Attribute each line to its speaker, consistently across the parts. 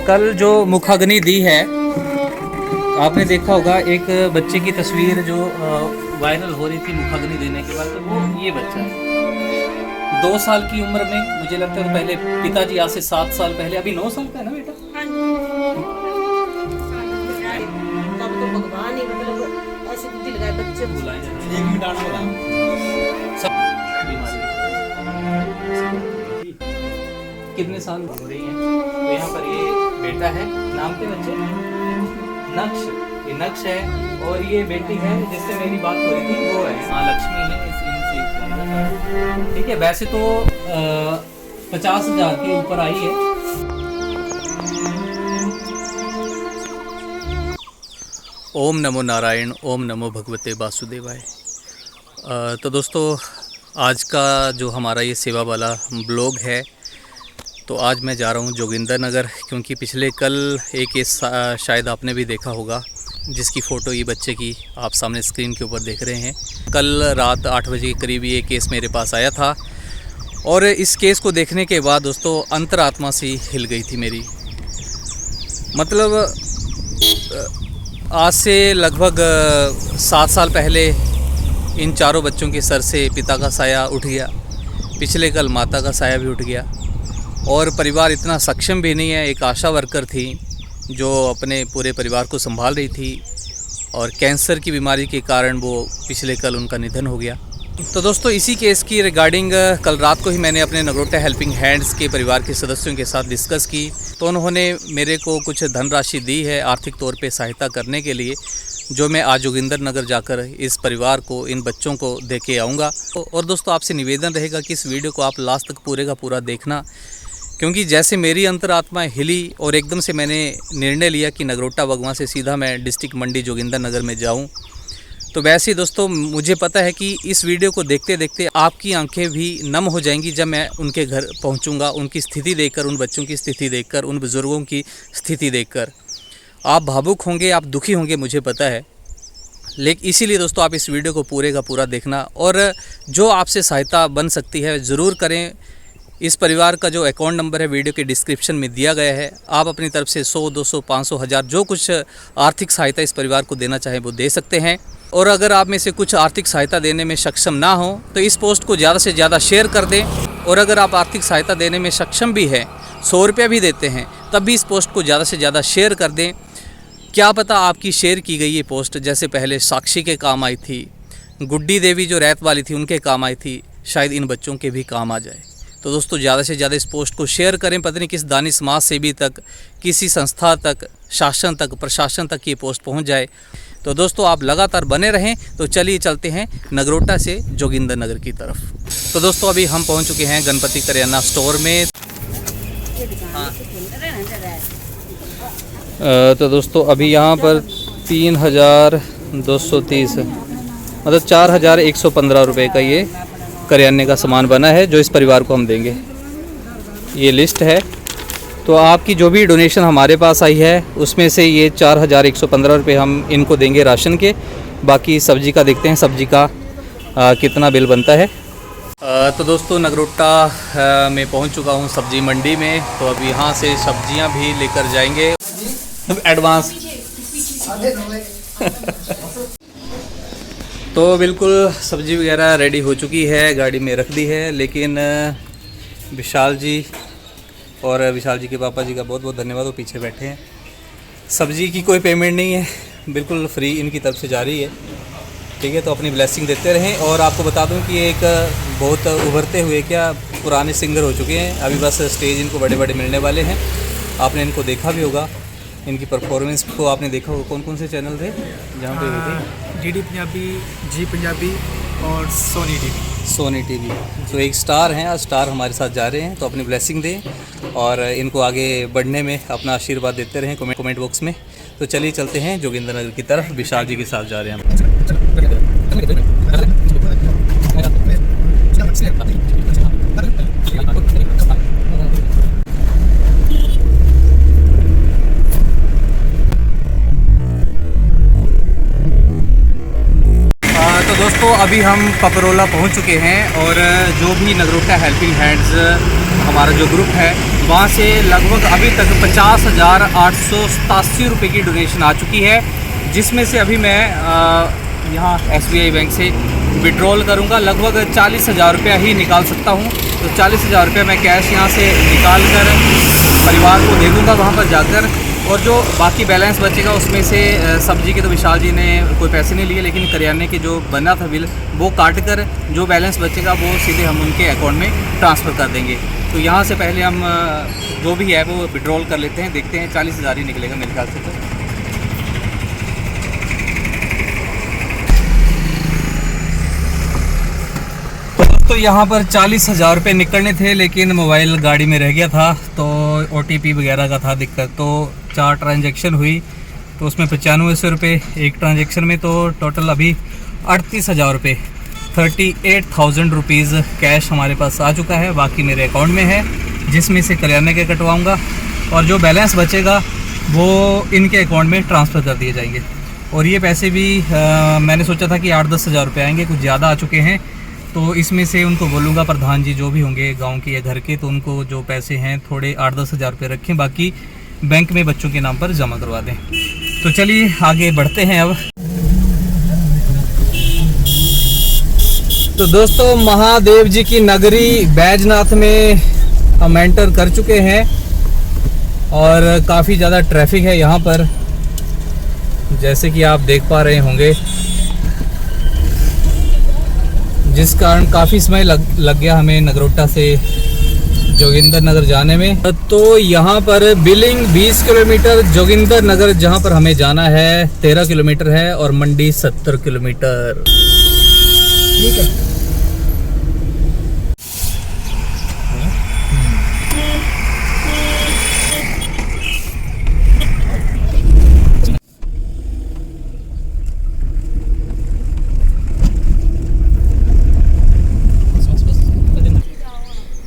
Speaker 1: कल जो मुखाग्नि दी है, आपने देखा होगा एक बच्चे की तस्वीर जो वायरल हो रही थी मुखाग्नि देने के बाद, तो वो ये बच्चा है 2 साल की उम्र में, मुझे लगता है पहले पिताजी आज से 7 साल पहले, अभी 9 साल का है ना बेटा?
Speaker 2: तब तो भगवान ही मतलब ऐसे बुद्धि लगाए बच्चे बुलाए जाते हैं।
Speaker 1: सब बीमारी कितने साल हो रही है। तो यहाँ पर ये बेटा है, नाम के बच्चे नक्श, ये नक्श है, और ये बेटी है जिससे मेरी बात हो रही थी, वो है माँ लक्ष्मी है। ठीक है, वैसे तो 50,000 के ऊपर आई है। ओम नमो नारायण, ओम नमो भगवते वासुदेवाय। तो दोस्तों, आज का जो हमारा ये सेवा वाला ब्लॉग है, तो आज मैं जा रहा हूँ जोगिंदर नगर, क्योंकि पिछले कल एक केस शायद आपने भी देखा होगा, जिसकी फ़ोटो ये बच्चे की आप सामने स्क्रीन के ऊपर देख रहे हैं। कल रात 8 बजे के करीब ये केस मेरे पास आया था, और इस केस को देखने के बाद दोस्तों अंतरात्मा सी हिल गई थी मेरी। मतलब आज से लगभग 7 साल पहले इन चारों बच्चों के सर से पिता का साया उठ गया, पिछले कल माता का साया भी उठ गया, और परिवार इतना सक्षम भी नहीं है। एक आशा वर्कर थी जो अपने पूरे परिवार को संभाल रही थी, और कैंसर की बीमारी के कारण वो पिछले कल उनका निधन हो गया। तो दोस्तों, इसी केस की रिगार्डिंग कल रात को ही मैंने अपने नगरोटा हेल्पिंग हैंड्स के परिवार के सदस्यों के साथ डिस्कस की। तो उन्होंने मेरे को कुछ धनराशि दी है आर्थिक तौर पे सहायता करने के लिए, जो मैं आज जोगिंदर नगर जाकर इस परिवार को, इन बच्चों को दे के आऊँगा। और दोस्तों, आपसे निवेदन रहेगा कि इस वीडियो को आप लास्ट तक पूरे का पूरा देखना, क्योंकि जैसे मेरी अंतरात्मा हिली और एकदम से मैंने निर्णय लिया कि नगरोटा बगवां से सीधा मैं डिस्ट्रिक्ट मंडी जोगिंदर नगर में जाऊं, तो वैसे ही दोस्तों मुझे पता है कि इस वीडियो को देखते देखते आपकी आंखें भी नम हो जाएंगी जब मैं उनके घर पहुंचूंगा। उनकी स्थिति देखकर, उन बच्चों की स्थिति देखकर, उन बुज़ुर्गों की स्थिति देखकर आप भावुक होंगे, आप दुखी होंगे, मुझे पता है। लेकिन इसीलिए दोस्तों आप इस वीडियो को पूरे का पूरा देखना, और जो आपसे सहायता बन सकती है ज़रूर करें। इस परिवार का जो अकाउंट नंबर है वीडियो के डिस्क्रिप्शन में दिया गया है। आप अपनी तरफ से 100, 200, 500, 1000 जो कुछ आर्थिक सहायता इस परिवार को देना चाहें वो दे सकते हैं। और अगर आप में से कुछ आर्थिक सहायता देने में सक्षम ना हो तो इस पोस्ट को ज़्यादा से ज़्यादा शेयर कर दें। और अगर आप आर्थिक सहायता देने में सक्षम भी हैं, 100 रुपया भी देते हैं, तब भी इस पोस्ट को ज़्यादा से ज़्यादा शेयर कर दें। क्या पता आपकी शेयर की गई ये पोस्ट जैसे पहले साक्षी के काम आई थी, गुड्डी देवी जो रैत वाली थी उनके काम आई थी, शायद इन बच्चों के भी काम आ जाए। तो दोस्तों, ज़्यादा से ज़्यादा इस पोस्ट को शेयर करें। पता नहीं किस दानी समाज सेवी तक, किसी संस्था तक, शासन तक, प्रशासन तक ये पोस्ट पहुंच जाए। तो दोस्तों, आप लगातार बने रहें। तो चलिए चलते हैं नगरोटा से जोगिंदर नगर की तरफ। तो दोस्तों, अभी हम पहुंच चुके हैं गणपति करियाना स्टोर में। तो दोस्तों, अभी यहाँ पर 3,230 मतलब 4,115 रुपये का ये करियाने का सामान बना है, जो इस परिवार को हम देंगे। ये लिस्ट है। तो आपकी जो भी डोनेशन हमारे पास आई है उसमें से ये 4,115 रुपये हम इनको देंगे राशन के। बाकी सब्जी का देखते हैं, सब्जी का कितना बिल बनता है। तो दोस्तों, नगरोटा में पहुंच चुका हूं सब्जी मंडी में। तो अब यहाँ से सब्जियां भी लेकर जाएंगे एडवांस। तो बिल्कुल सब्जी वगैरह रेडी हो चुकी है, गाड़ी में रख दी है। लेकिन विशाल जी और विशाल जी के पापा जी का बहुत बहुत धन्यवाद, वो पीछे बैठे हैं। सब्जी की कोई पेमेंट नहीं है, बिल्कुल फ्री इनकी तरफ से जा रही है। ठीक है, तो अपनी ब्लेसिंग देते रहें। और आपको बता दूं कि एक बहुत उभरते हुए पुराने सिंगर हो चुके हैं। अभी बस स्टेज इनको बड़े बड़े मिलने वाले हैं। आपने इनको देखा भी होगा, इनकी परफॉर्मेंस को आपने देखा होगा। कौन कौन से चैनल थे जहाँ पे हुए थे?
Speaker 3: DD पंजाबी, जी पंजाबी और सोनी टीवी।
Speaker 1: तो एक स्टार हैं, आज स्टार हमारे साथ जा रहे हैं। तो अपनी ब्लेसिंग दें और इनको आगे बढ़ने में अपना आशीर्वाद देते रहें कमेंट बॉक्स में। तो चलिए चलते हैं जोगिंदर नगर की तरफ। विशाल जी के साथ जा रहे हैं हम। तो दोस्तों, अभी हम पपरोला पहुंच चुके हैं, और जो भी नगरोटा हेल्पिंग हैंड्स हमारा जो ग्रुप है वहाँ से लगभग अभी तक 50,887 रुपये की डोनेशन आ चुकी है, जिसमें से अभी मैं यहाँ SBI बैंक से विड्रॉल करूँगा। लगभग 40,000 रुपया ही निकाल सकता हूँ, तो 40,000 रुपया मैं कैश यहाँ से निकाल कर परिवार को दे दूँगा वहाँ पर जाकर। और जो बाकी बैलेंस बचेगा उसमें से सब्जी के तो विशाल जी ने कोई पैसे नहीं लिए, लेकिन करियाने के जो बना था बिल वो काट कर जो बैलेंस बचेगा वो सीधे हम उनके अकाउंट में ट्रांसफ़र कर देंगे। तो यहाँ से पहले हम जो भी है वो विड्रॉल कर लेते हैं, देखते हैं 40,000 ही निकलेगा मेरे ख्याल से। तो यहाँ पर 40,000 रुपये निकलने थे, लेकिन मोबाइल गाड़ी में रह गया था, तो OTP वगैरह का था दिक्कत। तो 4 ट्रांजैक्शन हुई, तो उसमें 9500 रुपये एक ट्रांजैक्शन में, तो टोटल अभी 38,000 रुपये 38,000 रुपीज़ कैश हमारे पास आ चुका है। बाकी मेरे अकाउंट में है, जिसमें से करियाने के कटवाऊँगा और जो बैलेंस बचेगा वो इनके अकाउंट में ट्रांसफ़र कर दिए जाएंगे। और ये पैसे भी मैंने सोचा था कि 8-10 हज़ार रुपये आएंगे, कुछ ज़्यादा आ चुके हैं। तो इसमें से उनको बोलूँगा प्रधान जी जो भी होंगे गांव के या घर के, तो उनको जो पैसे हैं थोड़े 8-10 हज़ार रुपये रखें, बाकी बैंक में बच्चों के नाम पर जमा करवा दें। तो चलिए आगे बढ़ते हैं अब। तो दोस्तों, महादेव जी की नगरी बैजनाथ में हम एंटर कर चुके हैं और काफ़ी ज़्यादा ट्रैफिक है यहाँ पर, जैसे कि आप देख पा रहे होंगे, जिस कारण काफ़ी समय लग गया हमें नगरोटा से जोगिंदर नगर जाने में। तो यहाँ पर बिलिंग 20 किलोमीटर, जोगिंदर नगर जहाँ पर हमें जाना है 13 किलोमीटर है और मंडी 70 किलोमीटर। ठीक है।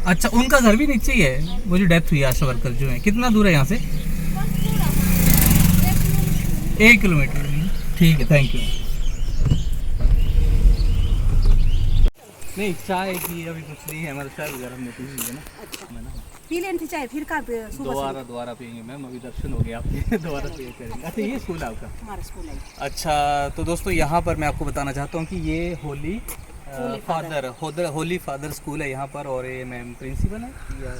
Speaker 1: अच्छा, उनका घर भी नीचे ही है, वो जो डेथ हुई आशा वर्कर जो है। कितना दूर है यहाँ से? 1 किलोमीटर। ठीक है, थैंक यू। नहीं, चाय की अभी कुछ नहीं है, हमारा चाय वगैरह हमने पी ली है ना।
Speaker 2: पी लेनी चाय, फिर का
Speaker 1: दोबारा पियेंगे मैम, अभी दर्शन हो गए आपके। दोबारा पिए करेंगे। अच्छा, ये स्कूल है आपका?
Speaker 2: हमारा स्कूल है।
Speaker 1: अच्छा, तो दोस्तों यहाँ पर मैं आपको बताना चाहता हूँ कि ये होली फादर स्कूल है यहाँ पर, और ये मैम प्रिंसिपल है या?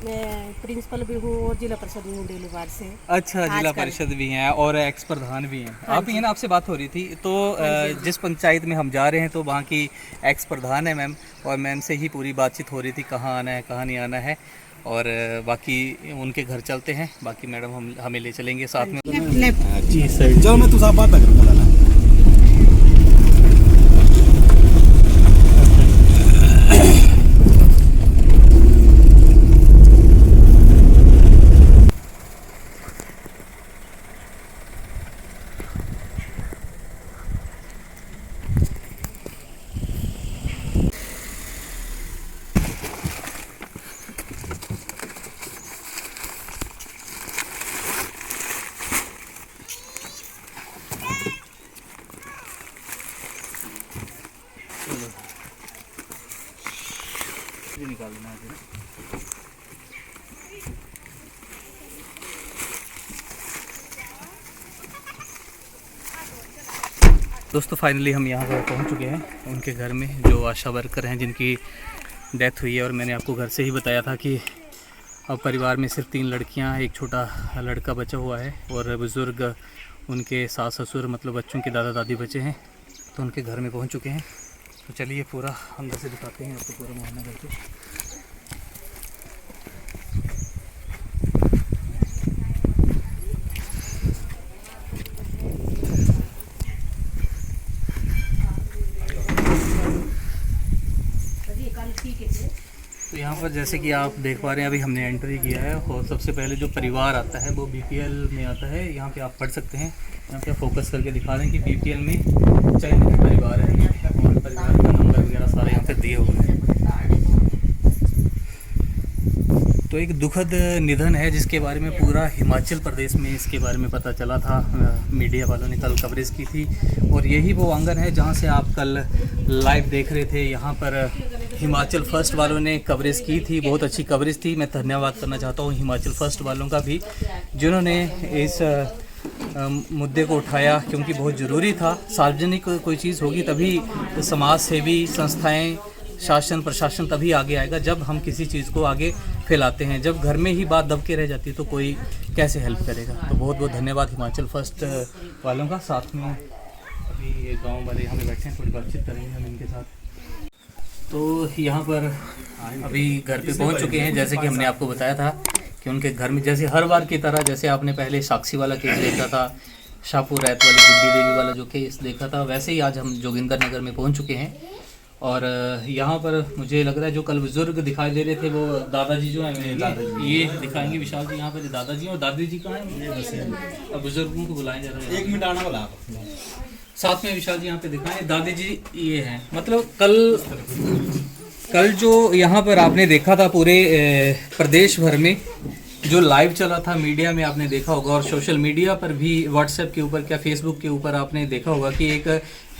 Speaker 2: मैं प्रिंसिपल भी हूँ और जिला परिषद भी हूँ डेलीवार से।
Speaker 1: अच्छा, जिला परिषद भी हैं और एक्स प्रधान भी हैं। आप ही है ना, आपसे बात हो रही थी। तो जिस पंचायत में हम जा रहे हैं तो वहाँ की एक्स प्रधान है मैम, और मैम से ही पूरी बातचीत हो रही थी कहाँ आना है कहाँ नहीं आना है, और बाकी उनके घर चलते हैं। बाकी मैडम हमें ले चलेंगे साथ में।
Speaker 3: जी सर, चलो मैं तुझे बात करूँगा।
Speaker 1: निकाल देना है। दोस्तों, फाइनली हम यहाँ पर पहुँच चुके हैं उनके घर में, जो आशा वर्कर हैं जिनकी डेथ हुई है। और मैंने आपको घर से ही बताया था कि अब परिवार में सिर्फ 3 लड़कियाँ, एक छोटा लड़का बचा हुआ है, और बुज़ुर्ग उनके सास ससुर मतलब बच्चों के दादा दादी बचे हैं, तो उनके घर में पहुँच चुके हैं। तो चलिए पूरा अंदर से दिखाते हैं आपको पूरा मोहल्ला घर के। तो यहाँ पर जैसे कि आप देख पा रहे हैं, अभी हमने एंट्री किया है, और सबसे पहले जो परिवार आता है वो BPL में आता है। यहाँ पे आप पढ़ सकते हैं, यहाँ पे फोकस करके दिखा रहे हैं कि BPL में चयनित परिवार है, और परिवार का नंबर वगैरह सारे यहाँ पे दिए हुए हैं। तो एक दुखद निधन है जिसके बारे में पूरा हिमाचल प्रदेश में इसके बारे में पता चला था। मीडिया वालों ने कल कवरेज की थी, और यही वो आंगन है जहाँ से आप कल लाइव देख रहे थे। यहाँ पर हिमाचल फर्स्ट वालों ने कवरेज की थी, बहुत अच्छी कवरेज थी। मैं धन्यवाद करना चाहता हूँ हिमाचल फर्स्ट वालों का भी, जिन्होंने इस मुद्दे को उठाया, क्योंकि बहुत ज़रूरी था। सार्वजनिक कोई चीज़ होगी तभी समाज सेवी संस्थाएं, शासन प्रशासन तभी आगे आएगा जब हम किसी चीज़ को आगे फैलाते हैं। जब घर में ही बात दब के रह जाती है तो कोई कैसे हेल्प करेगा। तो बहुत बहुत धन्यवाद हिमाचल फर्स्ट वालों का। साथ में अभी ये गांव वाले यहाँ पे बैठे हैं, थोड़ी बातचीत करेंगे हम इनके साथ। तो यहाँ पर अभी घर पे पहुँच चुके हैं, जैसे कि हमने आपको बताया था कि उनके घर में जैसे हर बार की तरह, जैसे आपने पहले साक्षी वाला केस देखा था, शाहपुर रैत वाली गुड्डी देवी वाला जो केस देखा था, वैसे ही आज हम जोगिंदर नगर में पहुँच चुके हैं। और यहाँ पर मुझे लग रहा है जो कल बुजुर्ग दिखाई दे रहे थे वो दादाजी जो हैं, ये दिखाएंगे विशाल जी। यहाँ पर दादाजी और दादी जी कहाँ हैं? अब बुजुर्गों को बुलाएं जरा, 1 मिनट आना बुला। साथ में विशाल जी यहाँ पे दिखाएं, दादी जी ये हैं। मतलब कल जो यहाँ पर आपने देखा था पूरे प्रदेश भर में जो लाइव चला था, मीडिया में आपने देखा होगा, और सोशल मीडिया पर भी, व्हाट्सएप के ऊपर, क्या फेसबुक के ऊपर आपने देखा होगा कि एक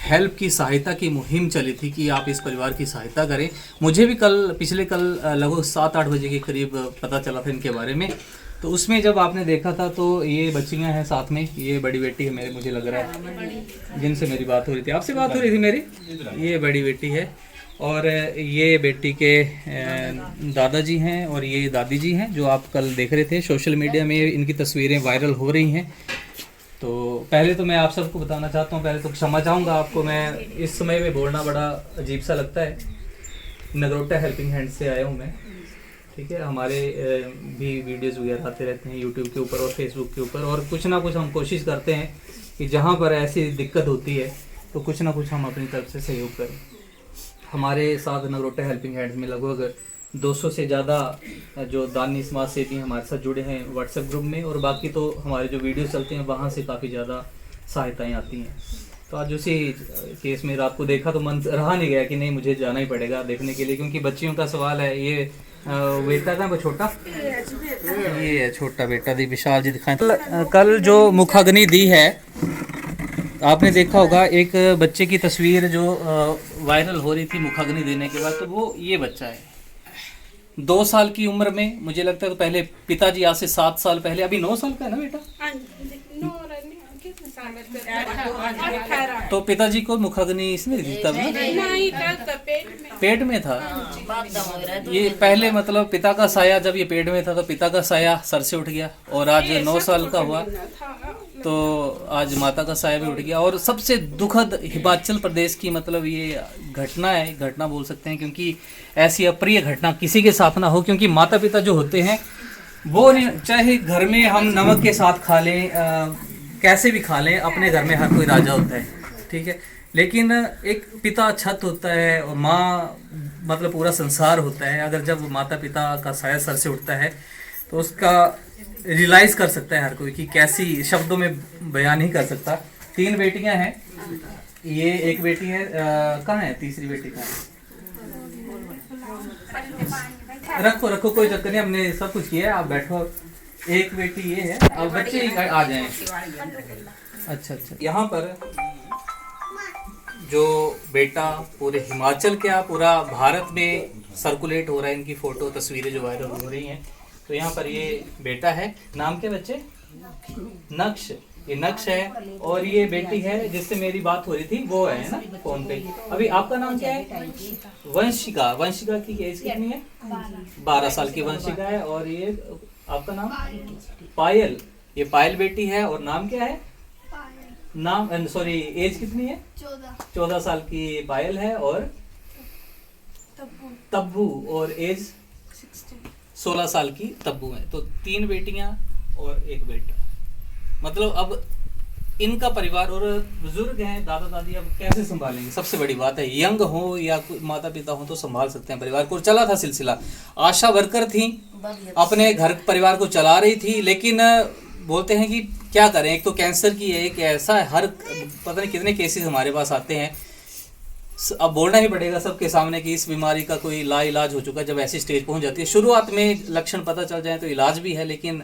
Speaker 1: हेल्प की सहायता की मुहिम चली थी कि आप इस परिवार की सहायता करें। मुझे भी पिछले कल लगभग 7-8 बजे के करीब पता चला था इनके बारे में। तो उसमें जब आपने देखा था तो ये बच्चियां हैं साथ में, ये बड़ी बेटी है मेरे, मुझे लग रहा है जिनसे मेरी बात हो रही थी, आपसे बात हो रही थी मेरी, ये बड़ी बेटी है। और ये बेटी के दादाजी हैं और ये दादी जी हैं जो आप कल देख रहे थे। सोशल मीडिया में इनकी तस्वीरें वायरल हो रही हैं। तो पहले तो मैं आप सबको बताना चाहता हूँ, पहले तो क्षमा चाहूँगा आपको, मैं इस समय में बोलना बड़ा अजीब सा लगता है। नगरोटा हेल्पिंग हैंड से आया हूँ मैं, ठीक है। हमारे भी वीडियोस वगैरह आते रहते हैं यूट्यूब के ऊपर और फेसबुक के ऊपर, और कुछ ना कुछ हम कोशिश करते हैं कि जहाँ पर ऐसी दिक्कत होती है तो कुछ ना कुछ हम अपनी तरफ से सहयोग करें। हमारे साथ नगरोटा हेल्पिंग हैंड्स में लगभग 200 से ज़्यादा जो दानी समाज सेवी हमारे साथ जुड़े हैं व्हाट्सएप ग्रुप में, और बाकी तो हमारे जो वीडियो चलते हैं वहाँ से काफ़ी ज़्यादा सहायताएं आती हैं। तो आज उसी केस में रात को देखा तो मन रहा नहीं गया कि नहीं मुझे जाना ही पड़ेगा देखने के लिए, क्योंकि बच्चियों का सवाल है। ये बेटा था वो छोटा, ये है छोटा बेटा दी, विशाल जी दिखाएं। कल जो मुखाग्नि दी है आपने देखा होगा, एक बच्चे की तस्वीर जो वायरल हो रही थी मुखाग्नि देने के बाद, तो वो ये बच्चा है 2 साल की उम्र में, मुझे लगता है। तो पहले पिताजी आज से 7 साल पहले, अभी 9 साल का है ना बेटा, तो पिताजी को मुखाग्नि इसने दी तब ना, पेट में था ये पहले। मतलब पिता का साया जब ये पेट में था तो पिता का साया सर से उठ गया, और आज 9 साल का हुआ तो आज माता का साया भी उठ गया। और सबसे दुखद हिमाचल प्रदेश की मतलब ये घटना है, घटना बोल सकते हैं, क्योंकि ऐसी अप्रिय घटना किसी के साथ ना हो। क्योंकि माता पिता जो होते हैं वो नहीं, चाहे घर में हम नमक के साथ खा लें, कैसे भी खा लें, अपने घर में हर कोई राजा होता है, ठीक है। लेकिन एक पिता छत होता है और माँ मतलब पूरा संसार होता है। अगर जब माता पिता का साया सर से उठता है तो उसका रियलाइज कर सकता है हर कोई कि कैसी, शब्दों में बयान नहीं कर सकता। 3 बेटियां हैं, ये एक बेटी है, कहाँ है तीसरी बेटी कहाँ है? रखो कोई चक्कर नहीं, हमने सब कुछ किया है, आप बैठो। एक बेटी ये है, अब बच्चे आ जाएं। अच्छा, यहाँ पर जो बेटा पूरे हिमाचल क्या पूरा भारत में सर्कुलेट हो रहा है, इनकी फोटो तस्वीरें जो वायरल हो रही हैं। तो यहाँ पर ये बेटा है, नाम के बच्चे नक्श, ये नक्श है, और ये बेटी है जिससे मेरी बात हो रही थी, वो है ना फोन पे। अभी आपका नाम क्या है? वंशिका। वंशिका की एज कितनी है? 12 साल की वंशिका है। और ये आपका नाम? पायल। ये पायल बेटी है, और नाम क्या है? नाम सॉरी एज कितनी है? 14 साल की पायल है, और तब्बू, और एज 16 साल की तब्बू है। तो 3 बेटियां और एक बेटा। मतलब अब इनका परिवार, और बुजुर्ग हैं दादा दादी, अब कैसे संभालेंगे? सबसे बड़ी बात है, यंग हो या माता पिता हो तो संभाल सकते हैं परिवार को। चला था सिलसिला, आशा वर्कर थी, अपने घर परिवार को चला रही थी, लेकिन बोलते हैं कि क्या करें, एक तो कैंसर की है, एक ऐसा है, हर पता नहीं कितने केसेस हमारे पास आते हैं। अब बोलना ही पड़ेगा सबके सामने कि इस बीमारी का कोई लाइलाज हो चुका है। जब ऐसी स्टेज पहुंच जाती है, शुरुआत में लक्षण पता चल जाए तो इलाज भी है, लेकिन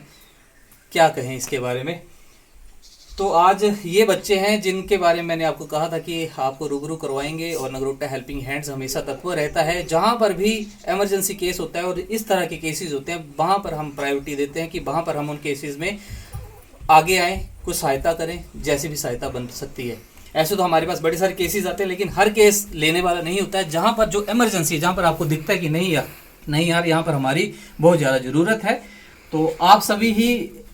Speaker 1: क्या कहें इसके बारे में। तो आज ये बच्चे हैं जिनके बारे में मैंने आपको कहा था कि आपको रूबरू करवाएंगे, और नगरोटा हेल्पिंग हैंड्स हमेशा तत्पर रहता है। जहाँ पर भी इमरजेंसी केस होता है और इस तरह के केसेस होते हैं, वहाँ पर हम प्रायोरिटी देते हैं कि वहाँ पर हम उन केसेस में आगे आएँ, कुछ सहायता करें, जैसी भी सहायता बन सकती है। ऐसे तो हमारे पास बड़े सारे केसेस आते हैं, लेकिन हर केस लेने वाला नहीं होता है। जहाँ पर जो इमरजेंसी, जहाँ पर आपको दिखता है कि नहीं यार यहाँ पर हमारी बहुत ज़्यादा ज़रूरत है, तो आप सभी ही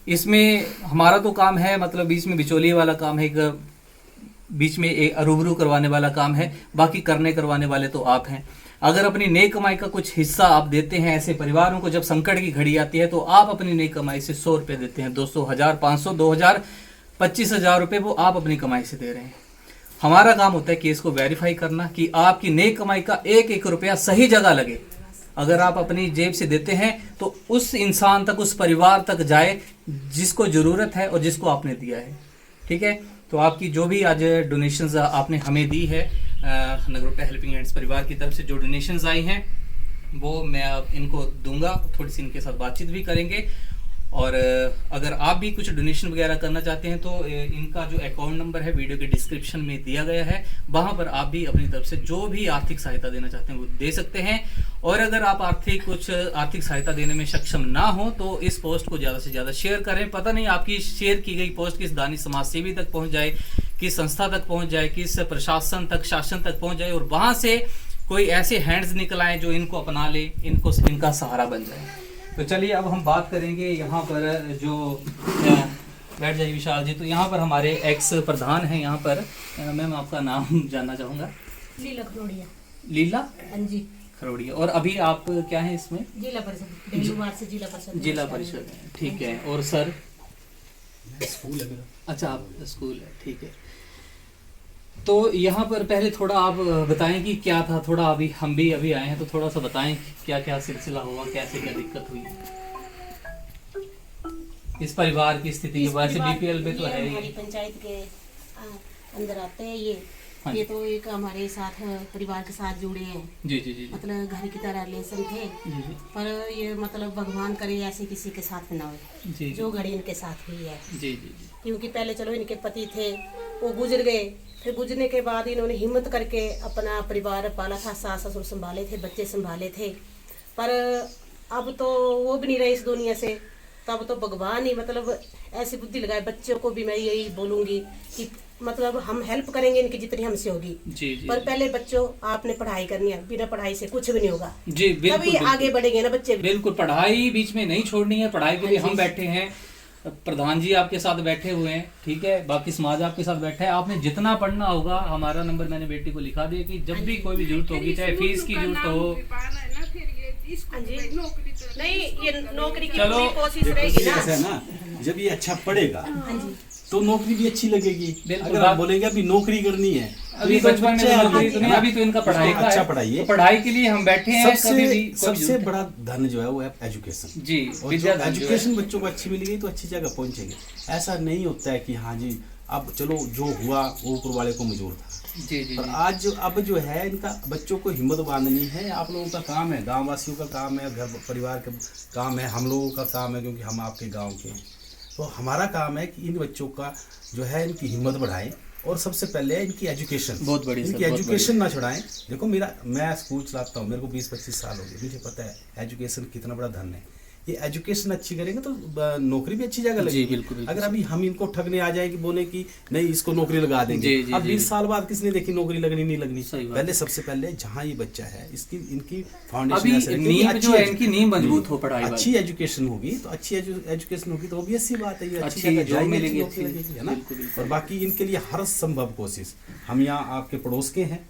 Speaker 1: इसमें, हमारा तो काम है मतलब बीच में बिचौलिए वाला काम है, एक बीच में एक रूबरू करवाने वाला काम है, बाकी करवाने वाले तो आप हैं। अगर अपनी नेक कमाई का कुछ हिस्सा आप देते हैं ऐसे परिवारों को, जब संकट की घड़ी आती है तो आप अपनी नेक कमाई से 100 रुपये देते हैं, 200, 1000, 500, 2000, 25,000 रुपये वो आप अपनी कमाई से दे रहे हैं। हमारा काम होता है केस को वेरीफाई करना कि आपकी नेक कमाई का एक एक रुपया सही जगह लगे। अगर आप अपनी जेब से देते हैं तो उस इंसान तक, उस परिवार तक जाए जिसको ज़रूरत है और जिसको आपने दिया है। ठीक है, तो आपकी जो भी आज डोनेशंस आपने हमें दी है नगरोटा हेल्पिंग हैंड्स परिवार की तरफ से, जो डोनेशंस आई हैं वो मैं अब इनको दूंगा, थोड़ी सी इनके साथ बातचीत भी करेंगे। और अगर आप भी कुछ डोनेशन वगैरह करना चाहते हैं तो इनका जो अकाउंट नंबर है वीडियो के डिस्क्रिप्शन में दिया गया है, वहाँ पर आप भी अपनी तरफ से जो भी आर्थिक सहायता देना चाहते हैं वो दे सकते हैं। और अगर आप आर्थिक सहायता देने में सक्षम ना हो तो इस पोस्ट को ज़्यादा से ज़्यादा शेयर करें। पता नहीं आपकी शेयर की गई पोस्ट किस दानी समाज सेवी तक पहुँच जाए, किस संस्था तक पहुँच जाए, किस प्रशासन तक, शासन तक पहुँच जाए, और वहाँ से कोई ऐसे हैंड्स निकल आए जो इनको अपना ले, इनका सहारा बन जाए। तो चलिए अब हम बात करेंगे यहाँ पर जो बैठ जाइए विशाल जी। तो यहाँ पर हमारे एक्स प्रधान हैं यहाँ पर, मैम आपका नाम जानना चाहूँगा।
Speaker 2: लीला खरोड़िया।
Speaker 1: लीला
Speaker 2: जी
Speaker 1: खरोड़िया। और अभी आप क्या हैं इसमें?
Speaker 2: जिला परिषद, बेलूवार से जिला परिषद।
Speaker 1: ठीक है। और सर?
Speaker 3: स्कूल है मेरा।
Speaker 1: अच्छा, आप स्कूल है, ठीक है। तो यहाँ पर पहले थोड़ा आप बताएं कि क्या था, थोड़ा अभी हम भी अभी आए हैं तो थोड़ा सा बताएं क्या क्या सिलसिला हुआ, कैसे क्या दिक्कत हुई इस परिवार की स्थिति के बारे में। बीपीएल पे तो है
Speaker 2: हमारी पंचायत के अंदर आते हैं ये। हाँ, ये तो एक हमारे साथ परिवार के साथ जुड़े हैं।
Speaker 1: जी जी जी।
Speaker 2: मतलब घर की तरह रिलेशन थे। जी। पर ये मतलब भगवान करे ऐसे किसी के साथ ना हो जी, जो घड़ी इनके साथ हुई है। जी जी जी। क्योंकि पहले चलो इनके पति थे, वो गुजर गए, फिर गुजरने के बाद इन्होंने हिम्मत करके अपना परिवार पाला था, सास ससुर संभाले थे, बच्चे संभाले थे। पर अब तो वो भी नहीं रहे इस दुनिया से, तब तो भगवान ही मतलब ऐसी बुद्धि लगाए। बच्चों को भी मैं यही बोलूंगी कि मतलब हम हेल्प करेंगे इनकी जितनी हमसे होगी जी, पर पहले बच्चों आपने पढ़ाई करनी है, बिना पढ़ाई से कुछ भी नहीं होगा जी। तभी आगे बढ़ेंगे ना बच्चे।
Speaker 1: बिल्कुल, पढ़ाई बीच में नहीं छोड़नी है। पढ़ाई के लिए हम बैठे हैं, प्रधान जी आपके साथ बैठे हुए हैं, ठीक है, बाकी समाज आपके साथ बैठा है। आपने जितना पढ़ना होगा, हमारा नंबर मैंने बेटी को लिखा दिया कि जब भी कोई भी जरूरत होगी, चाहे फीस की जरूरत हो,
Speaker 2: नहीं ये नौकरी की
Speaker 1: चलो
Speaker 2: कोशिश रहेगी
Speaker 4: ना। जब ये अच्छा पढ़ेगा तो नौकरी भी अच्छी लगेगी। अगर आप बोलेंगे अभी नौकरी करनी है,
Speaker 1: अभी बचपन में नौकरी तो नहीं, अभी तो इनका पढ़ाई का
Speaker 4: अच्छा पढ़ाई है।
Speaker 1: पढ़ाई के लिए हम बैठे हैं।
Speaker 4: सबसे बड़ा धन जो है वो है एजुकेशन जी। और एजुकेशन बच्चों को अच्छी मिल गई तो अच्छी जगह पहुंचेंगे। ऐसा नहीं होता है कि हाँ जी अब चलो जो हुआ वो ऊपर वाले को मंजूर था जी जी। और आज अब जो है इनका बच्चों को हिम्मत बांधनी है। आप लोगों का काम है, गाँव वासियों का काम है, घर परिवार का काम है, हम लोगों का काम है, क्योंकि हम आपके गाँव के हैं। तो हमारा काम है कि इन बच्चों का जो है इनकी हिम्मत बढ़ाएं, और सबसे पहले इनकी एजुकेशन,
Speaker 1: बहुत बड़ी
Speaker 4: इनकी एजुकेशन ना छुड़ाएं। देखो मैं स्कूल चलाता हूँ, मेरे को 20-25 साल हो गए, मुझे पता है एजुकेशन कितना बड़ा धन है। ये एजुकेशन अच्छी करेंगे तो नौकरी भी अच्छी जगह लगेगी। बिल्कुल। अगर अभी हम इनको ठगने आ जाए कि बोले कि नहीं इसको नौकरी लगा देंगे, अब 20 साल बाद किसने देखी नौकरी लगनी नहीं लगनी। पहले सबसे पहले जहाँ ये बच्चा है इसकी इनकी फाउंडेशन,
Speaker 1: नींव मजबूत हो, पढ़ाई
Speaker 4: अच्छी एजुकेशन होगी तो अच्छी एजुकेशन होगी तो ऑब्वियस बात है ये अच्छी जगह जॉब मिलेगी, है ना। और बाकी इनके लिए हर संभव कोशिश, हम यहाँ आपके पड़ोस के हैं,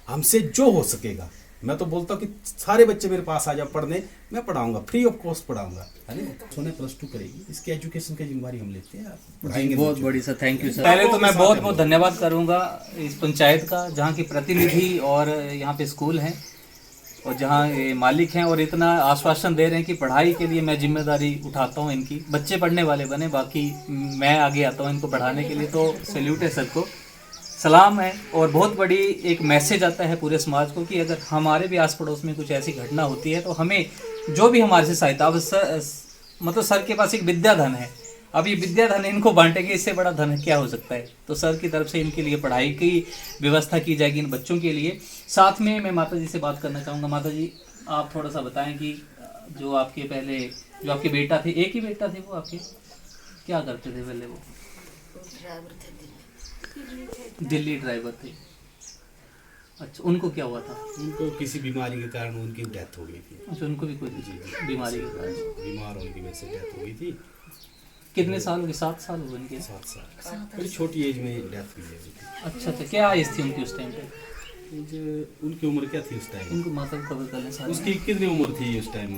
Speaker 4: हमसे जो हो सकेगा। मैं तो बोलता हूँ कि सारे बच्चे मेरे पास आ जाओ पढ़ने, मैं पढ़ाऊंगा, फ्री ऑफ कॉस्ट पढ़ाऊंगा, है ना। सोने +2 करेगी, इसकी एजुकेशन की जिम्मेदारी हम लेते हैं, पढ़ाएंगे।
Speaker 1: बहुत बड़ी सर, थैंक यू सर। पहले तो मैं बहुत बहुत धन्यवाद करूंगा इस पंचायत का, जहाँ की प्रतिनिधि और यहाँ पे स्कूल हैं और जहाँ मालिक हैं और इतना आश्वासन दे रहे हैं कि पढ़ाई के लिए मैं जिम्मेदारी उठाता हूँ इनकी। बच्चे पढ़ने वाले बने, बाकी मैं आगे आता हूँ इनको पढ़ाने के लिए। तो सैल्यूट है सबको, सलाम है। और बहुत बड़ी एक मैसेज आता है पूरे समाज को कि अगर हमारे भी आस पड़ोस में कुछ ऐसी घटना होती है तो हमें जो भी हमारे से सहायता, मतलब सर के पास एक विद्या धन है, अब ये विद्याधन इनको बांटेंगे, इससे बड़ा धन क्या हो सकता है। तो सर की तरफ से इनके लिए पढ़ाई की व्यवस्था की जाएगी इन बच्चों के लिए। साथ में मैं माता जी से बात करना चाहूँगा। माता जी आप थोड़ा सा बताएं कि जो आपके बेटा थे, एक ही बेटा थे वो आपके, क्या करते थे पहले? वो दिल्ली ड्राइवर थे। अच्छा, उनको क्या हुआ था?
Speaker 4: उनको किसी बीमारी के कारण उनकी डेथ हो गई थी।
Speaker 1: अच्छा, उनको भी कोई बीमारी के कारण
Speaker 4: बीमार होने की वजह से डेथ हो गई थी।
Speaker 1: कितने साल हो गए? 7 साल हो गए?
Speaker 4: 7 साल, बड़ी छोटी एज में डेथ हुई है।
Speaker 1: अच्छा, क्या एज थी उनकी उस टाइम पे?
Speaker 4: उनकी उम्र क्या थी उस टाइम?
Speaker 1: उनको माता को खबर कर लें साथ।
Speaker 4: उसकी कितनी उम्र थी उस टाइम?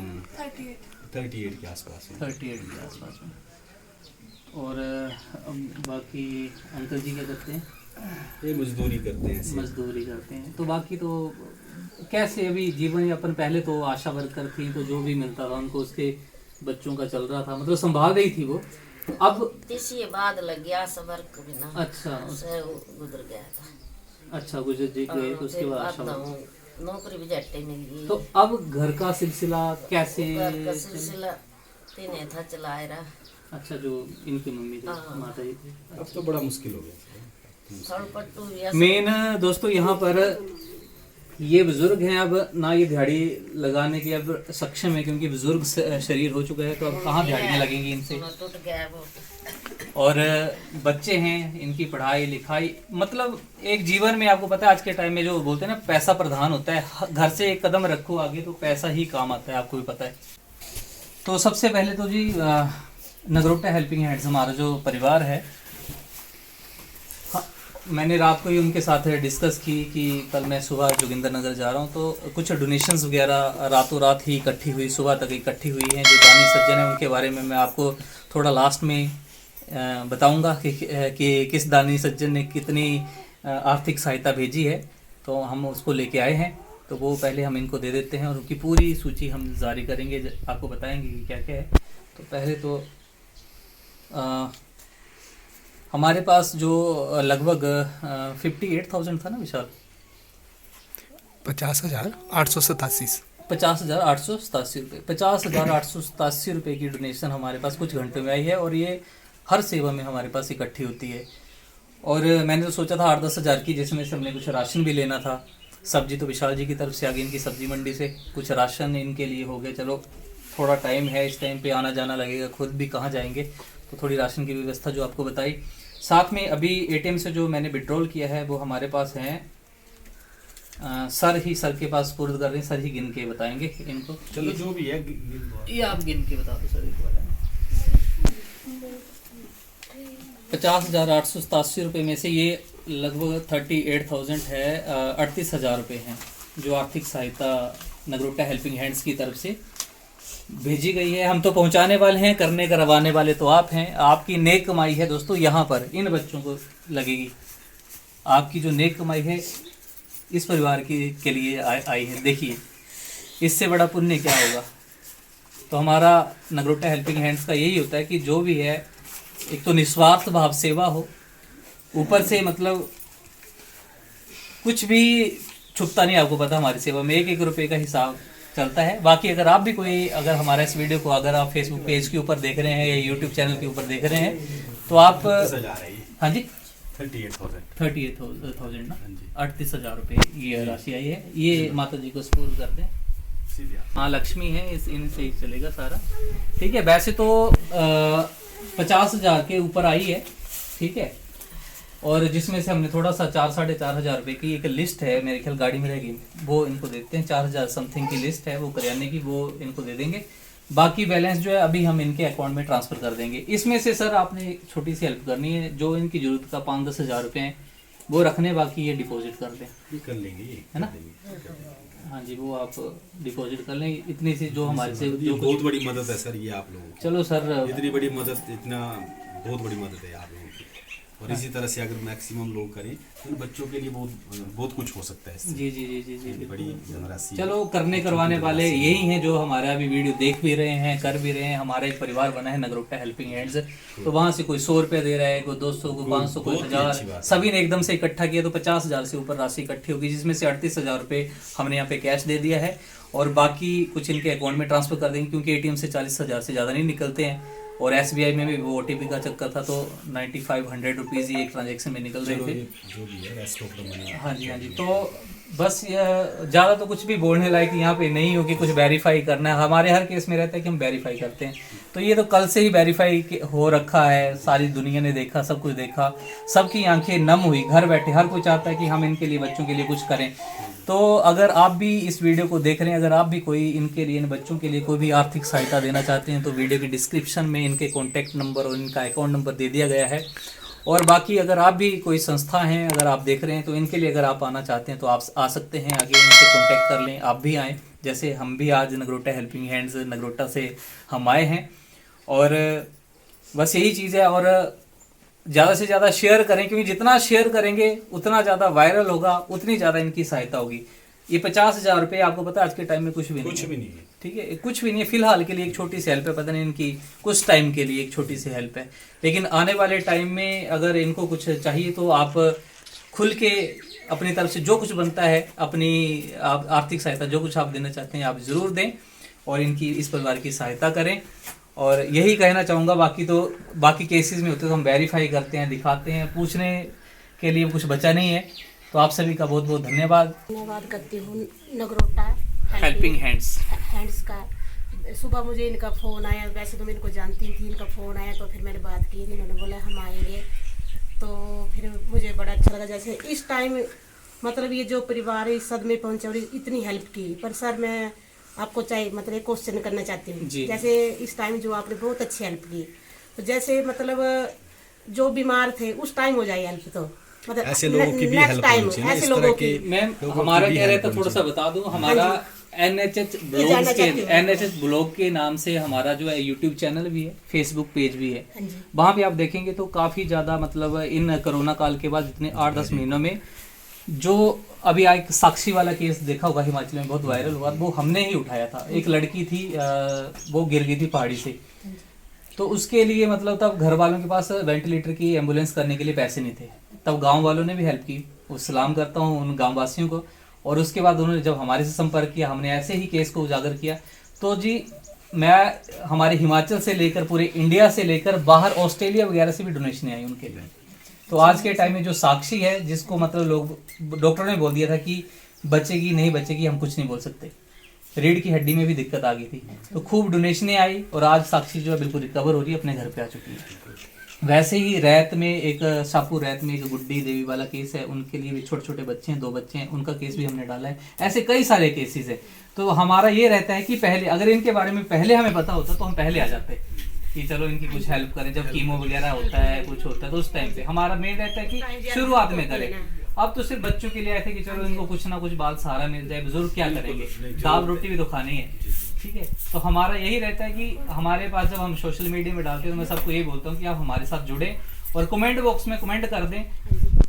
Speaker 4: 38 के आसपास में।
Speaker 1: 38 के आसपास में। और बाकी अंकल जी क्या करते हैं?
Speaker 4: ये मजदूरी करते हैं।
Speaker 1: मजदूरी करते हैं। तो बाकी तो कैसे अभी जीवन यापन, पहले तो आशा वर्कर थी तो जो भी मिलता था उनको उसके बच्चों का चल रहा था, मतलब संभाल रही थी वो। अब
Speaker 5: तीसरी बाद लग गया सबर को बिना।
Speaker 1: अच्छा,
Speaker 5: उससे गुजर गया था।
Speaker 1: अच्छा, गुजर जी गए तो उसके बाद आशा
Speaker 5: नौकरी भी जट्टे मिल गई।
Speaker 1: तो अब घर का सिलसिला कैसे?
Speaker 5: घर का सिलसिला तीन था चलाए रहा।
Speaker 1: अच्छा, जो इनकी मम्मी थी, माता जी थी।
Speaker 4: अब तो बड़ा मुश्किल हो गया।
Speaker 1: मेन दोस्तों यहाँ पर ये बुजुर्ग हैं, अब ना ये दिहाड़ी लगाने के अब सक्षम है क्योंकि बुजुर्ग शरीर हो चुका है, तो अब कहाँ दिहाड़ियाँ लगेंगी इनसे।
Speaker 5: टूट गया वो।
Speaker 1: और बच्चे हैं, इनकी पढ़ाई लिखाई, मतलब एक जीवन में आपको पता है आज के टाइम में जो बोलते हैं ना पैसा प्रधान होता है। घर से एक कदम रखो आगे तो पैसा ही काम आता है, आपको भी पता है। तो सबसे पहले तो जी नगरोटा हेल्पिंग हैंड्स हमारा जो परिवार है, मैंने रात को ही उनके साथ डिस्कस की कि कल मैं सुबह जोगिंदरनगर जा रहा हूँ, तो कुछ डोनेशंस वगैरह रातों रात ही इकट्ठी हुई, सुबह तक इकट्ठी हुई हैं। जो दानी सज्जन हैं उनके बारे में मैं आपको थोड़ा लास्ट में बताऊंगा कि किस दानी सज्जन ने कितनी आर्थिक सहायता भेजी है, तो हम उसको लेके आए हैं। तो वो पहले हम इनको दे देते हैं और उनकी पूरी सूची हम जारी करेंगे, आपको बताएंगे कि क्या क्या है। तो पहले तो हमारे पास जो लगभग 58,000 था ना विशाल?
Speaker 3: 50,887
Speaker 1: 50,887 रुपये, 50,887 रुपये की डोनेशन हमारे पास कुछ घंटों में आई है। और ये हर सेवा में हमारे पास इकट्ठी होती है। और मैंने तो सोचा था 8-10 हज़ार की, जिसमें से हमने कुछ राशन भी लेना था। सब्जी तो विशाल जी की तरफ से आ गई, इनकी सब्जी मंडी से कुछ राशन इनके लिए हो गए। चलो थोड़ा टाइम है, इस टाइम पे आना जाना लगेगा, खुद भी कहाँ जाएंगे, तो थोड़ी राशन की व्यवस्था जो आपको बताई। साथ में अभी एटीएम से जो मैंने विड्रॉल किया है वो हमारे पास हैं, सर के पास पुर्द कर रहे हैं, सर ही गिन के बताएंगे इनको।
Speaker 4: चलो जो भी है
Speaker 1: ये आप गिन के बता दो सर एक बार। 50,887 रुपये में से ये लगभग 38,000 है, 38,000 रुपये हैं जो आर्थिक सहायता नगरोटा हेल्पिंग हैंड्स की तरफ से भेजी गई है। हम तो पहुंचाने वाले हैं, करने करवाने वाले तो आप हैं। आपकी नेक कमाई है दोस्तों, यहाँ पर इन बच्चों को लगेगी। आपकी जो नेक कमाई है इस परिवार के लिए आई है। देखिए इससे बड़ा पुण्य क्या होगा। तो हमारा नगरोटा हेल्पिंग हैंड्स का यही होता है कि जो भी है, एक तो निस्वार्थ भाव सेवा हो, ऊपर से मतलब कुछ भी छुपता नहीं। आपको पता हमारी सेवा में 1-1 रुपये का हिसाब चलता है। बाकी अगर आप भी अगर हमारा इस वीडियो को अगर आप फेसबुक पेज के ऊपर देख रहे हैं या यूट्यूब चैनल के ऊपर देख रहे हैं तो आप, हाँ जी 38,000 ना, 38,000 रुपये ये राशि आई है। ये माता जी को स्पूर्द कर दें। हाँ लक्ष्मी है, इनसे ही चलेगा सारा, ठीक है। वैसे तो 50,000 के ऊपर आई है, ठीक है। और जिसमें से हमने थोड़ा सा 4-4.5 रुपये की एक लिस्ट है, मेरे ख्याल गाड़ी में रहेगी, वो इनको देते हैं। 4,000 समथिंग की लिस्ट है वो करियाने की, वो इनको दे देंगे। बाकी बैलेंस जो है अभी हम इनके अकाउंट में ट्रांसफ़र कर देंगे। इसमें से सर आपने छोटी सी हेल्प करनी है, जो इनकी ज़रूरत का 5-10 हज़ार रुपये हैं वो रखने, बाकी ये डिपॉजिट कर दें,
Speaker 4: कर लेंगे,
Speaker 1: है ना। हाँ जी, वो आप डिपॉजिट कर लें इतनी सी, जो हमारे से जो
Speaker 4: बहुत बड़ी मदद है सर ये आप लोगों की।
Speaker 1: चलो सर,
Speaker 4: इतनी बड़ी मदद, इतना बहुत बड़ी मदद है आप लोगों की। और इसी तरह से अगर मैक्सिमम लोग करें तो बच्चों के लिए बहुत कुछ हो सकता है।
Speaker 1: जी जी जी जी जी,
Speaker 4: बड़ी धनराशि।
Speaker 1: चलो करने करवाने वाले यही हैं जो हमारा अभी वीडियो देख भी रहे हैं, कर भी रहे हैं। हमारा एक परिवार बना है नगरोटा हेल्पिंग हैंड्स, तो वहाँ से कोई 100 रुपये दे रहा है, कोई 200, कोई 500, कोई 1000, सभी ने एकदम से इकट्ठा किया तो 50,000 से ऊपर राशि इकट्ठी होगी, जिसमें से 38,000 रुपये हमने यहाँ पे कैश दे दिया है। और बाकी कुछ इनके अकाउंट में ट्रांसफर कर देंगे, क्योंकि ATM से 40,000 से ज़्यादा नहीं निकलते हैं। और SBI में भी वो OTP का चक्कर था, तो 9500 रुपीज़ ही एक ट्रांजेक्शन में निकल रहे थे।
Speaker 4: जो भी है रेस्ट ऑफ द मनी।
Speaker 1: हाँ जी, हाँ जी। तो बस ज़्यादा तो कुछ भी बोलने लायक यहाँ पे नहीं हो कि कुछ वेरीफाई करना है। हमारे हर केस में रहता है कि हम वेरीफाई करते हैं, तो ये तो कल से ही वेरीफाई हो रखा है, सारी दुनिया ने देखा, सब कुछ देखा, सबकी आंखें नम हुई, घर बैठे हर कोई चाहता है कि हम इनके लिए, बच्चों के लिए कुछ करें। तो अगर आप भी इस वीडियो को देख रहे हैं, अगर आप भी कोई इनके लिए, इन बच्चों के लिए कोई भी आर्थिक सहायता देना चाहते हैं, तो वीडियो की डिस्क्रिप्शन में इनके कॉन्टैक्ट नंबर और इनका अकाउंट नंबर दे दिया गया है। और बाकी अगर आप भी कोई संस्था हैं, अगर आप देख रहे हैं, तो इनके लिए अगर आप आना चाहते हैं तो आप आ सकते हैं, आगे इनसे कॉन्टैक्ट कर लें, आप भी आएँ। जैसे हम भी आज नगरोटा हेल्पिंग हैंड्स नगरोटा से हम आए हैं, और बस यही चीज़ है। और ज़्यादा से ज़्यादा शेयर करें, क्योंकि जितना शेयर करेंगे उतना ज़्यादा वायरल होगा, उतनी ज़्यादा इनकी सहायता होगी। ये 50,000 रुपये आपको पता है आज के टाइम में कुछ भी नहीं है, ठीक है, कुछ भी नहीं है। फिलहाल के लिए एक छोटी सी हेल्प है, पता नहीं इनकी कुछ टाइम के लिए एक छोटी सी हेल्प है, लेकिन आने वाले टाइम में अगर इनको कुछ चाहिए तो आप खुल के अपनी तरफ से जो कुछ बनता है, अपनी आर्थिक सहायता जो कुछ आप देना चाहते हैं आप ज़रूर दें, और इनकी, इस परिवार की सहायता करें। और यही कहना चाहूँगा। बाकी तो बाकी केसेस में होते तो हम वेरीफाई करते हैं, दिखाते हैं, पूछने के लिए कुछ बचा नहीं है। तो आप सभी का बहुत बहुत धन्यवाद
Speaker 2: करती हूँ नगरोटा
Speaker 1: हेल्पिंग हैंड्स
Speaker 2: का। सुबह मुझे इनका फ़ोन आया, वैसे तो मैं इनको जानती थी, इनका फ़ोन आया तो फिर मैंने बात की, इन्होंने बोला हम आएंगे, तो फिर मुझे बड़ा अच्छा लगा। जैसे इस टाइम मतलब ये जो परिवार इस सदमे पहुंचे और इतनी हेल्प की, पर सर मैं आपको मतलब एक क्वेश्चन करना चाहती हूँ। जैसे इस टाइम जो आपने बहुत अच्छी हेल्प की, तो जैसे मतलब जो बीमार थे उस टाइम हो जाए हेल्प, तो मतलब
Speaker 4: ऐसे लोगों की भी हेल्प होनी चाहिए,
Speaker 2: ऐसे लोगों की।
Speaker 1: मैम हमारा क्या रहता है, थोड़ा सा बता दूं, हमारा NHH ब्लॉग के नाम से हमारा जो है यूट्यूब चैनल भी है, फेसबुक पेज भी है। वहाँ पे आप देखेंगे तो काफ़ी ज़्यादा मतलब इन कोरोना काल के बाद जितने 8-10 महीनों में जो अभी एक साक्षी वाला केस देखा होगा, हिमाचल में बहुत वायरल हुआ, वो हमने ही उठाया था। एक लड़की थी, वो गिर गई थी पहाड़ी से, तो उसके लिए मतलब तब घर वालों के पास वेंटिलेटर की एम्बुलेंस करने के लिए पैसे नहीं थे, तब गांव वालों ने भी हेल्प की। वो सलाम करता हूँ उन गांव वासियों को। और उसके बाद उन्होंने जब हमारे से संपर्क किया, हमने ऐसे ही केस को उजागर किया, तो जी मैं हमारे हिमाचल से लेकर पूरे इंडिया से लेकर बाहर ऑस्ट्रेलिया वगैरह से भी डोनेशन आई उनके लिए। तो आज के टाइम में जो साक्षी है, जिसको मतलब लोग, डॉक्टर ने बोल दिया था कि बचेगी नहीं बचेगी, हम कुछ नहीं बोल सकते, रीढ़ की हड्डी में भी दिक्कत आ गई थी, तो खूब डोनेशनें आई और आज साक्षी जो है बिल्कुल रिकवर हो रही है, अपने घर पे आ चुकी है। वैसे ही रैत में एक शाहपुर रैत में एक गुड्डी देवी वाला केस है, उनके लिए भी छोटे छोटे बच्चे हैं, 2 बच्चे हैं, उनका केस भी हमने डाला है। ऐसे कई सारे केसेस है। तो हमारा ये रहता है कि पहले अगर इनके बारे में पहले हमें पता होता तो हम पहले आ जाते कि चलो इनकी कुछ हेल्प करें। जब कीमो वगैरह होता है, कुछ होता है, तो उस टाइम पे हमारा मेन रहता है कि शुरुआत में करें। अब तो सिर्फ बच्चों के लिए आए थे कि चलो इनको कुछ ना कुछ बाल सहारा मिल जाए, बुजुर्ग क्या करेंगे, दाल रोटी भी तो खानी है, ठीक है। तो हमारा यही रहता है कि हमारे पास जब हम सोशल मीडिया में डालते हैं तो मैं सबको यही बोलता हूँ कि आप हमारे साथ जुड़ें और कमेंट बॉक्स में कमेंट कर दें,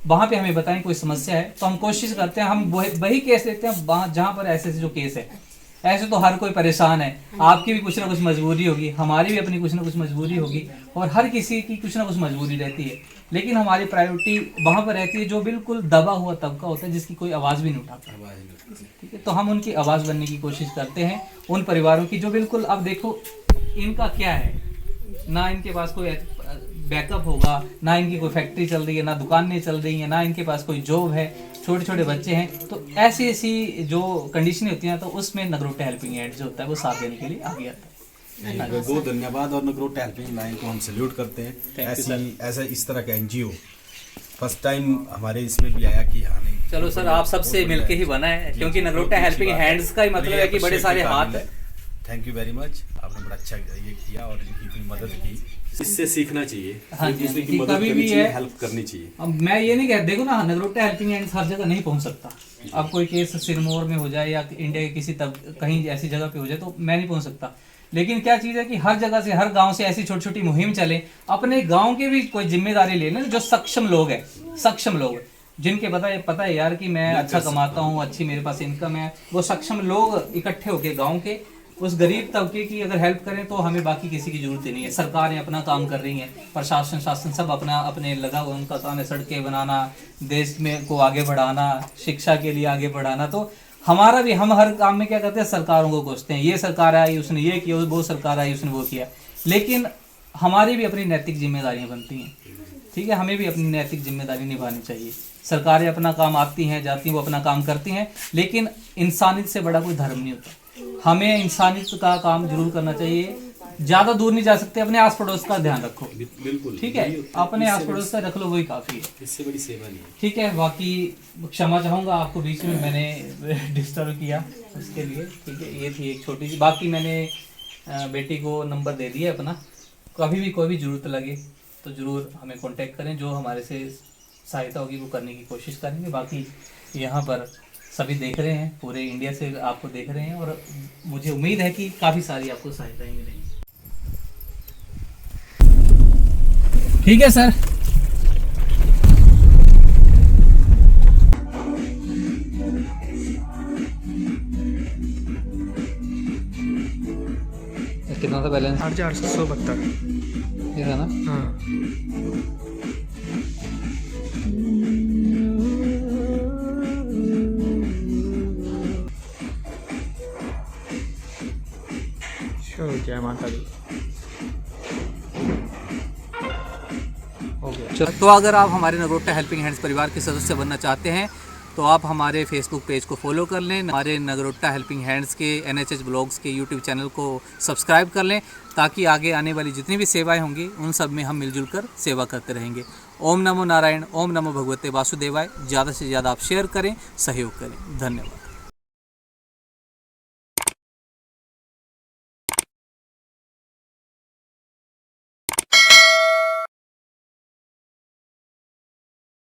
Speaker 1: वहाँ पे हमें बताएं कोई समस्या है तो हम कोशिश करते हैं, हम वही केस लेते हैं जहाँ पर ऐसे जो केस है। ऐसे तो हर कोई परेशान है, आपकी भी कुछ ना कुछ मजबूरी होगी, हमारी भी अपनी कुछ ना कुछ मजबूरी होगी, और हर किसी की कुछ ना कुछ मजबूरी रहती है, लेकिन हमारी प्रायोरिटी वहाँ पर रहती है जो बिल्कुल दबा हुआ तबका होता है, जिसकी कोई आवाज़ भी नहीं उठाता, ठीक है। तो हम उनकी आवाज़ बनने की कोशिश करते हैं, उन परिवारों की जो बिल्कुल, अब देखो इनका क्या है, ना इनके पास कोई बैकअप होगा, ना इनकी कोई फैक्ट्री चल रही है, ना दुकानें चल रही हैं, ना इनके पास कोई जॉब है, छोटे छोटे बच्चे हैं। तो ऐसी ऐसी जो कंडीशन होती हैं, तो उसमें नगरोटा हेल्पिंग हैंड जो होता है वो साथ देने के लिए आगे आता है।
Speaker 4: बहुत धन्यवाद। और नगरोटा हेल्पिंग लाइन को हम सैल्यूट करते हैं। ऐसा इस तरह का एनजीओ फर्स्ट टाइम हमारे इसमें भी आया कि हाँ नहीं,
Speaker 1: चलो सर आप सबसे मिलके ही बना है, क्योंकि नगरोटा हेल्पिंग हैंड्स का ही मतलब है कि बड़े सारे हाथ है।
Speaker 4: थैंक यू वेरी मच, आपने बड़ा अच्छा ये किया और इनकी इतनी मदद की, इससे सीखना चाहिए।
Speaker 1: हाँ जी,
Speaker 4: दूसरे की मदद
Speaker 1: कभी
Speaker 4: करनी
Speaker 1: भी
Speaker 4: चाहिए,
Speaker 1: है,
Speaker 4: हेल्प करनी चाहिए।
Speaker 1: अब मैं ये नहीं कह, देखो ना नगरोटा हेल्पिंग हैंड्स हर जगह नहीं पहुंच सकता। अब कोई केस सिरमौर में हो जाए या इंडिया के किसी कहीं ऐसी जगह पे हो जाए तो मैं नहीं पहुंच सकता, लेकिन क्या चीज़ है कि हर जगह से, हर गांव से ऐसी छोटी छोटी मुहिम चले, अपने गांव के भी कोई जिम्मेदारी ले लें, जो सक्षम लोग हैं, सक्षम लोग जिनके पता है यार कि मैं अच्छा कमाता हूँ, अच्छी मेरे पास इनकम है, वो सक्षम लोग इकट्ठे होके गांव के उस गरीब तबके की अगर हेल्प करें तो हमें बाकी किसी की जरूरत ही नहीं है। सरकारें अपना काम कर रही हैं, प्रशासन शासन सब अपने लगा हुआ, उनका काम है सड़कें बनाना, देश में को आगे बढ़ाना, शिक्षा के लिए आगे बढ़ाना। तो हमारा भी, हम हर काम में क्या करते हैं, सरकारों को कोसते हैं, ये सरकार आई उसने ये किया, वो सरकार आई उसने वो किया, लेकिन हमारी भी अपनी नैतिक जिम्मेदारियां बनती हैं, ठीक है, हमें भी अपनी नैतिक जिम्मेदारी निभानी चाहिए। सरकारें अपना काम आती हैं जाती हैं, वो अपना काम करती हैं, लेकिन इंसानियत से बड़ा कोई धर्म नहीं होता। हमें इंसानियत का काम जरूर करना चाहिए। ज़्यादा दूर नहीं जा सकते, अपने आस पड़ोस का ध्यान रखो,
Speaker 4: बिल्कुल
Speaker 1: ठीक है, अपने आस पड़ोस का रख लो, वही काफ़ी है,
Speaker 4: इससे बड़ी सेवा नहीं है।
Speaker 1: ठीक है। बाकी क्षमा चाहूँगा आपको, बीच में मैंने डिस्टर्ब किया उसके लिए, ठीक है। ये थी एक छोटी सी, बाकी मैंने बेटी को नंबर दे दिया अपना, कभी भी कोई भी ज़रूरत लगे तो ज़रूर हमें कांटेक्ट करें, जो हमारे से सहायता होगी वो करने की कोशिश करेंगे। बाकी यहाँ पर सभी देख रहे हैं, पूरे इंडिया से आपको देख रहे हैं, और मुझे उम्मीद है कि काफ़ी सारी आपको सहायताएँ मिलेंगी। ठीक है सर। कितना था बैलेंस?
Speaker 3: 8,472।
Speaker 1: ये था ना?
Speaker 3: हाँ। चलो, जय माता दी।
Speaker 1: तो अगर आप हमारे नगरोटा हेल्पिंग हैंड्स परिवार के सदस्य बनना चाहते हैं तो आप हमारे फेसबुक पेज को फॉलो कर लें, हमारे नगरोटा हेल्पिंग हैंड्स के NHH ब्लॉग्स के यूट्यूब चैनल को सब्सक्राइब कर लें, ताकि आगे आने वाली जितनी भी सेवाएं होंगी उन सब में हम मिलजुल कर सेवा करते रहेंगे। ओम नमो नारायण, ओम नमो भगवते वासुदेवाय। ज़्यादा से ज़्यादा आप शेयर करें, सहयोग करें। धन्यवाद।